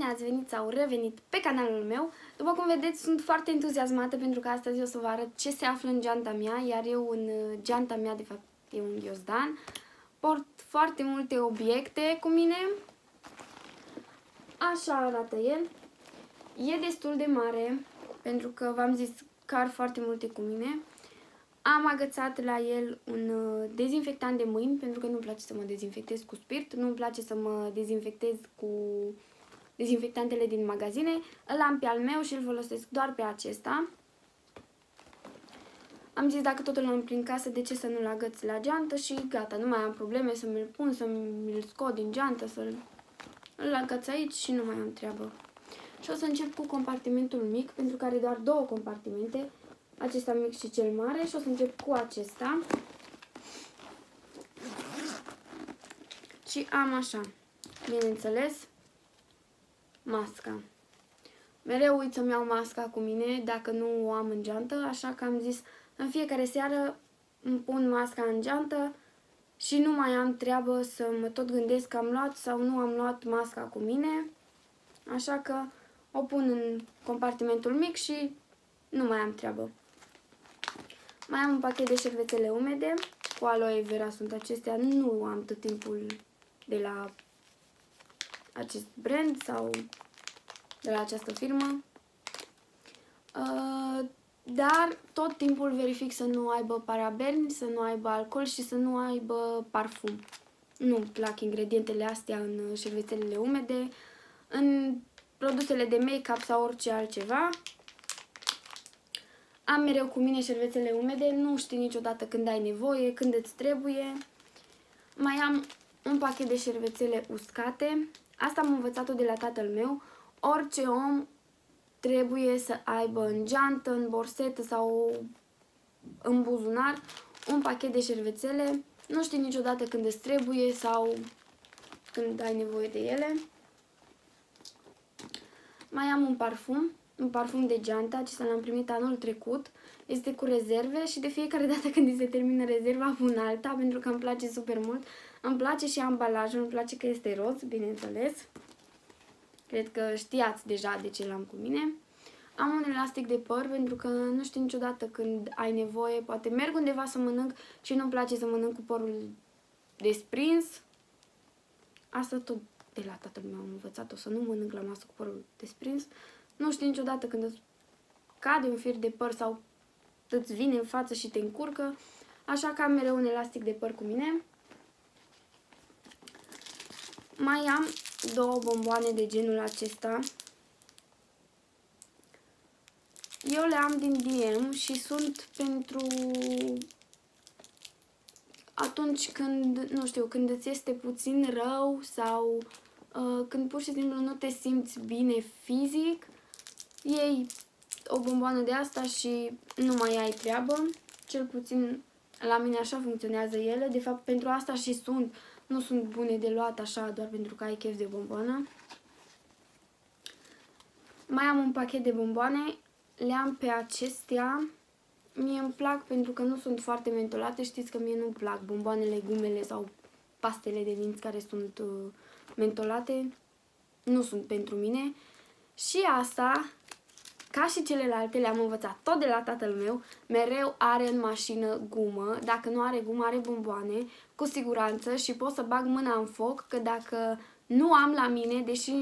ați venit sau revenit pe canalul meu. După cum vedeți, sunt foarte entuziasmată pentru că astăzi o să vă arăt ce se află în geanta mea, iar eu în geanta mea, de fapt, e un ghiozdan. Port foarte multe obiecte cu mine. Așa arată el. E destul de mare, pentru că v-am zis că are foarte multe cu mine. Am agățat la el un dezinfectant de mâini, pentru că nu-mi place să mă dezinfectez cu spirit, nu-mi place să mă dezinfectez cu dezinfectantele din magazine. Îl am pe al meu și îl folosesc doar pe acesta. Am zis dacă totul am prin casă, de ce să nu-l agăț la geantă și gata, nu mai am probleme să mi-l pun, să mi-l scot din geantă, să-l agăț aici și nu mai am treabă. Și o să încep cu compartimentul mic, pentru că are doar două compartimente, acesta mic și cel mare, și o să încep cu acesta. Și am așa, bineînțeles, masca. Mereu uit să-mi iau masca cu mine dacă nu o am în geantă, așa că am zis în fiecare seară îmi pun masca în geantă și nu mai am treabă să mă tot gândesc că am luat sau nu am luat masca cu mine. Așa că o pun în compartimentul mic și nu mai am treabă. Mai am un pachet de șervețele umede, cu aloe vera sunt acestea, nu am tot timpul de la acest brand sau de la această firmă. Dar tot timpul verific să nu aibă parabeni, să nu aibă alcool și să nu aibă parfum. Nu-mi plac ingredientele astea în șervețelele umede, în produsele de make-up sau orice altceva. Am mereu cu mine șervețele umede, nu știi niciodată când ai nevoie, când îți trebuie. Mai am un pachet de șervețele uscate. Asta am învățat-o de la tatăl meu. Orice om trebuie să aibă în geantă, în borsetă sau în buzunar un pachet de șervețele. Nu știi niciodată când îți trebuie sau când ai nevoie de ele. Mai am un parfum de geantă, acesta l-am primit anul trecut. Este cu rezerve și de fiecare dată când îi se termină rezerva pun alta, pentru că îmi place super mult. Îmi place și ambalajul, îmi place că este roz, bineînțeles. Cred că știați deja de ce l-am cu mine. Am un elastic de păr, pentru că nu știu niciodată când ai nevoie. Poate merg undeva să mănânc și nu-mi place să mănânc cu părul desprins. Asta tot de la tatăl meu am învățat-o, să nu mănânc la masă cu părul desprins. Nu știu niciodată când îți cade un fir de păr sau îți vine în față și te încurcă. Așa că am mereu un elastic de păr cu mine. Mai am două bomboane de genul acesta. Eu le am din DM și sunt pentru atunci când, nu știu, când îți este puțin rău sau când pur și simplu nu te simți bine fizic, iei o bomboană de asta și nu mai ai treabă. Cel puțin la mine așa funcționează ele. De fapt, pentru asta și sunt. Nu sunt bune de luat așa doar pentru că ai chef de bomboană. Mai am un pachet de bomboane. Le am pe acestea. Mie îmi plac pentru că nu sunt foarte mentolate. Știți că mie nu-mi plac bomboanele, gumele sau pastele de dinți care sunt mentolate. Nu sunt pentru mine. Și asta, ca și celelalte, le-am învățat tot de la tatăl meu. Mereu are în mașină gumă. Dacă nu are gumă, are bomboane, cu siguranță, și pot să bag mâna în foc, că dacă nu am la mine, deși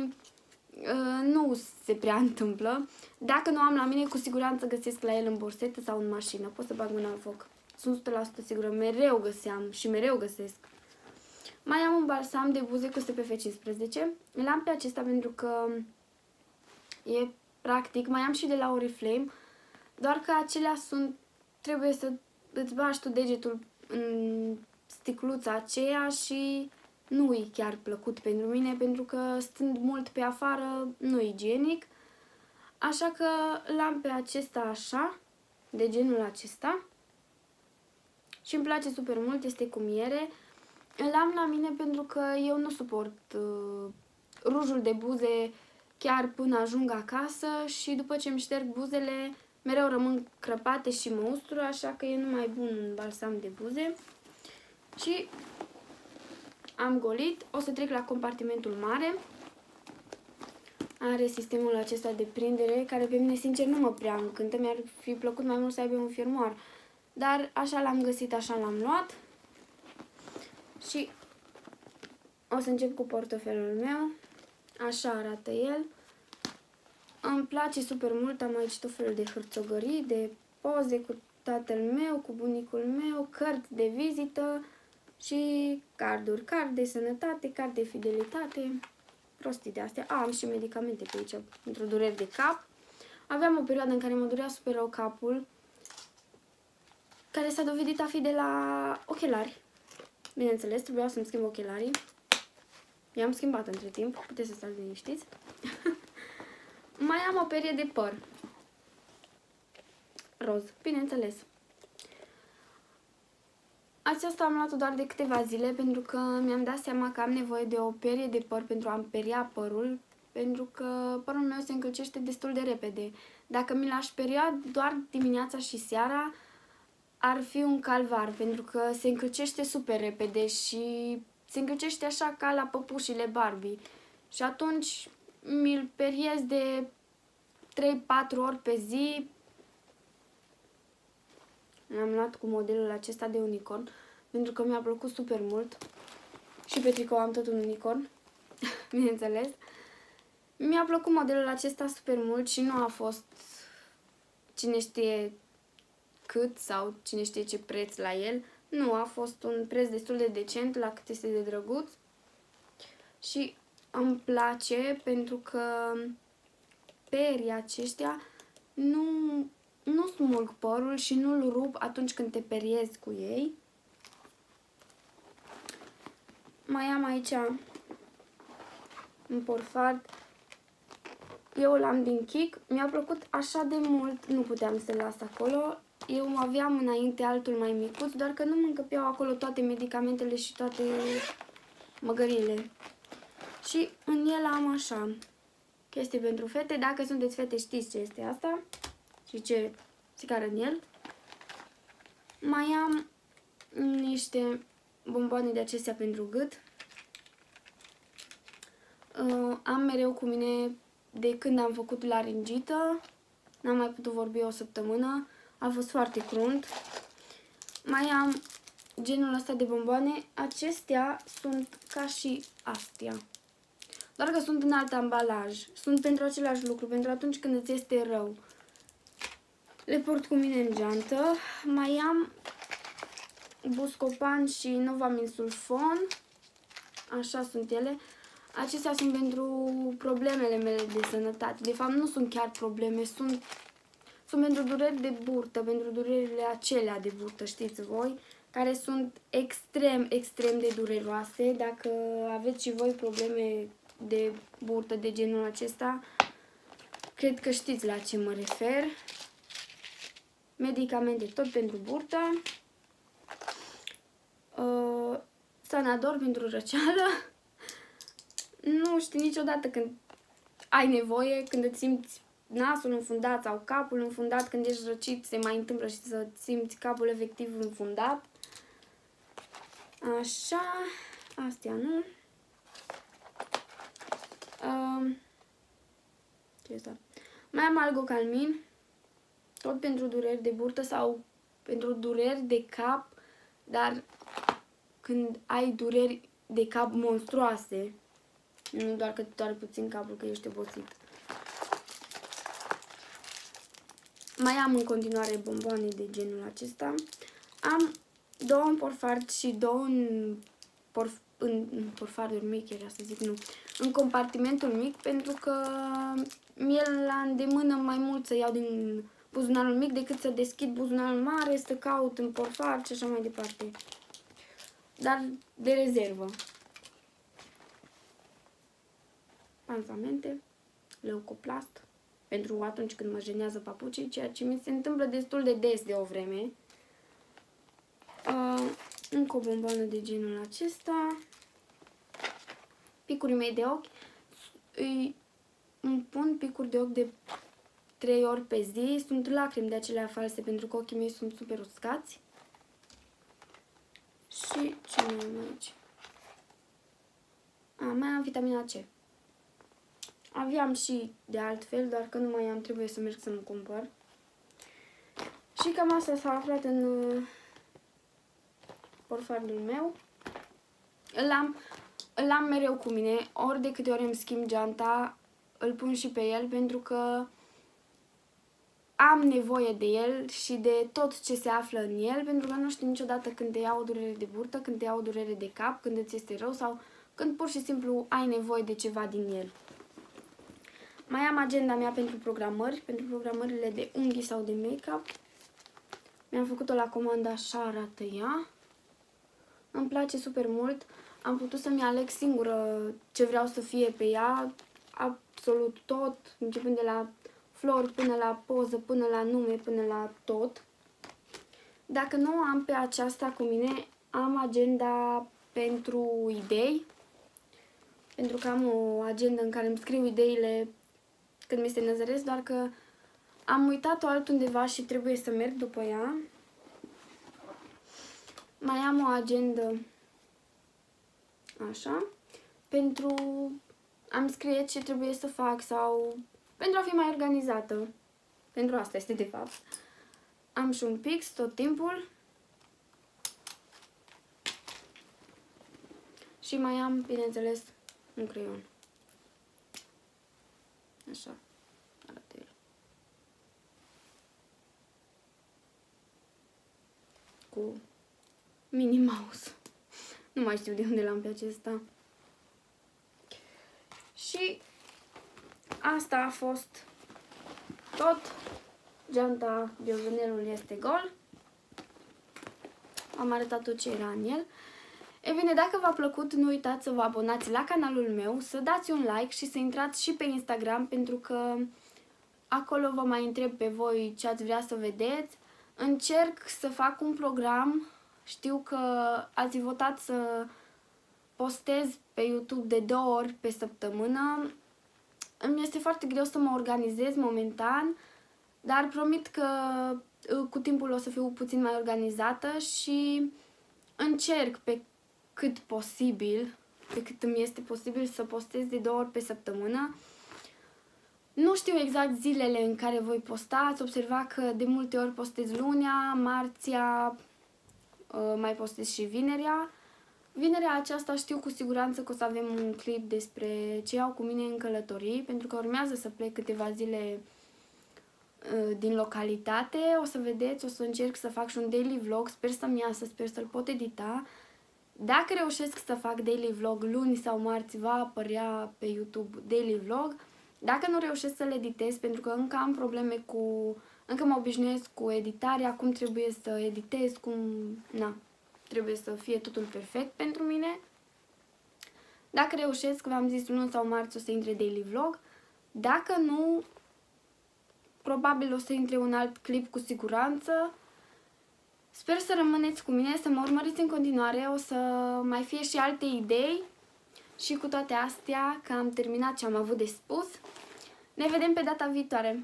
nu se prea întâmplă, dacă nu am la mine, cu siguranță găsesc la el în borsetă sau în mașină. Pot să bag mâna în foc. Sunt 100% sigură. Mereu găseam și mereu găsesc. Mai am un balsam de buze cu SPF 15. Îl am pe acesta pentru că e practic. Mai am și de la Oriflame, doar că acelea sunt, trebuie să îți bagi tu degetul în sticluța aceea și nu e chiar plăcut pentru mine, pentru că stând mult pe afară nu e igienic. Așa că l-am pe acesta așa, de genul acesta, și îmi place super mult, este cu miere. Îl am la mine pentru că eu nu suport rujul de buze chiar până ajung acasă și după ce îmi șterg buzele mereu rămân crăpate și mă ustură, așa că e numai bun un balsam de buze. Și am golit, o să trec la compartimentul mare. Are sistemul acesta de prindere, care pe mine, sincer, nu mă prea încântă. Mi-ar fi plăcut mai mult să aibă un fermoar. Dar așa l-am găsit, așa l-am luat. Și o să încep cu portofelul meu. Așa arată el. Îmi place super mult, am aici tot felul de hârțogării, de poze cu tatăl meu, cu bunicul meu, cărți de vizită și carduri. Card de sănătate, card de fidelitate, prostii de astea. Am și medicamente pe aici pentru dureri de cap. Aveam o perioadă în care mă durea super rău capul, care s-a dovedit a fi de la ochelari. Bineînțeles, trebuia să-mi schimb ochelarii. I-am schimbat între timp, puteți să stați liniștiți. Mai am o perie de păr roz, bineînțeles. Aceasta am luat-o doar de câteva zile pentru că mi-am dat seama că am nevoie de o perie de păr pentru a-mi peria părul, pentru că părul meu se încălcește destul de repede. Dacă mi l-aș peria doar dimineața și seara, ar fi un calvar, pentru că se încălcește super repede și se încălcește așa ca la păpușile Barbie. Și atunci mi-l periez de 3-4 ori pe zi. L-am luat cu modelul acesta de unicorn, pentru că mi-a plăcut super mult. Și pe tricou am tot un unicorn, bineînțeles. Mi-a plăcut modelul acesta super mult și nu a fost cine știe cât sau cine știe ce preț la el. Nu, a fost un preț destul de decent la cât este de drăguț. Și îmi place pentru că perii aceștia nu smulg părul și nu-l rup atunci când te periezi cu ei. Mai am aici un porfard. Eu l-am din Kik. Mi-a plăcut așa de mult, nu puteam să-l las acolo. Eu aveam înainte altul mai micuț, doar că nu mă încăpeau acolo toate medicamentele și toate măgările. Și în el am așa chestii pentru fete. Dacă sunteți fete, știți ce este asta și ce se care în el. Mai am niște bomboane de acestea pentru gât. Am mereu cu mine de când am făcut laringită. N-am mai putut vorbi o săptămână. A fost foarte crunt. Mai am genul ăsta de bomboane. Acestea sunt ca și astea, doar că sunt în alt ambalaj. Sunt pentru același lucru, pentru atunci când îți este rău. Le port cu mine în geantă. Mai am Buscopan și Novamin sulfon. Așa sunt ele. Acestea sunt pentru problemele mele de sănătate. De fapt, nu sunt chiar probleme, sunt pentru dureri de burtă, pentru durerile acelea de burtă, știți voi, care sunt extrem, extrem de dureroase. Dacă aveți și voi probleme de burtă de genul acesta, cred că știți la ce mă refer. Medicamente tot pentru burtă. Sanador pentru răceală. Nu știi niciodată când ai nevoie, când îți simți nasul înfundat sau capul înfundat, când ești răcit, se mai întâmplă și să simți capul efectiv înfundat. Așa, astea nu. Ce este? Mai am Algocalmin, tot pentru dureri de burtă sau pentru dureri de cap, dar când ai dureri de cap monstruoase, nu doar că doare puțin capul că ești obosit. Mai am în continuare bomboane de genul acesta. Am două în porfard și două în porfardul mic, era să zic, nu, în compartimentul mic, pentru că mie la îndemână mai mult să iau din buzunarul mic decât să deschid buzunarul mare, să caut în porfard și așa mai departe. Dar de rezervă. Pansamente, leucoplast, pentru atunci când mă jenează papucii, ceea ce mi se întâmplă destul de des de o vreme. Încă o bomboană de genul acesta. Picurii mei de ochi. Îmi pun picuri de ochi de 3 ori pe zi. Sunt lacrimi de acelea false pentru că ochii mei sunt super uscați. Și ce mai am aici? Mai am vitamina C. Aveam și de altfel, doar că nu mai am, trebuie să merg să-mi cumpăr. Și cam asta s-a aflat în portofoliul meu. Îl am mereu cu mine, ori de câte ori îmi schimb geanta, îl pun și pe el, pentru că am nevoie de el și de tot ce se află în el, pentru că nu știu niciodată când te ia o durere de burtă, când te ia o durere de cap, când îți este rău sau când pur și simplu ai nevoie de ceva din el. Mai am agenda mea pentru programările de unghii sau de make-up. Mi-am făcut-o la comandă, așa arată ea. Îmi place super mult. Am putut să-mi aleg singură ce vreau să fie pe ea, absolut tot, începând de la flori până la poză, până la nume, până la tot. Dacă nu am pe aceasta cu mine, am agenda pentru idei, pentru că am o agendă în care îmi scriu ideile când mi se năzăresc, doar că am uitat-o altundeva și trebuie să merg după ea. Mai am o agendă așa, pentru a-mi scrie ce trebuie să fac sau pentru a fi mai organizată. Pentru asta este de fapt. Am și un pix tot timpul. Și mai am, bineînțeles, un creion. Așa arată el. Cu Minnie Mouse. Nu mai știu de unde l-am pe acesta. Și asta a fost tot. Geanta, biozonelul este gol. Am arătat tot ce era în el. E bine, dacă v-a plăcut, nu uitați să vă abonați la canalul meu, să dați un like și să intrați și pe Instagram, pentru că acolo vă mai întreb pe voi ce ați vrea să vedeți. Încerc să fac un program. Știu că ați votat să postez pe YouTube de 2 ori pe săptămână. Îmi este foarte greu să mă organizez momentan, dar promit că cu timpul o să fiu puțin mai organizată și încerc pe cât posibil, pe cât îmi este posibil, să postez de 2 ori pe săptămână. Nu știu exact zilele în care voi posta. Ați observat că de multe ori postez lunea, marțea, mai postez și vinerea. Vinerea aceasta știu cu siguranță că o să avem un clip despre ce iau cu mine în călătorii, pentru că urmează să plec câteva zile din localitate. O să vedeți, o să încerc să fac și un daily vlog, sper să-mi iasă, sper să-l pot edita. Dacă reușesc să fac daily vlog luni sau marți, va apărea pe YouTube daily vlog. Dacă nu reușesc să-l editez, pentru că încă am probleme încă mă obișnuiesc cu editarea, cum trebuie să editez, trebuie să fie totul perfect pentru mine. Dacă reușesc, v-am zis, luni sau marți o să intre daily vlog. Dacă nu, probabil o să intre un alt clip cu siguranță. Sper să rămâneți cu mine, să mă urmăriți în continuare, o să mai fie și alte idei. Și cu toate astea, că am terminat ce am avut de spus, ne vedem pe data viitoare.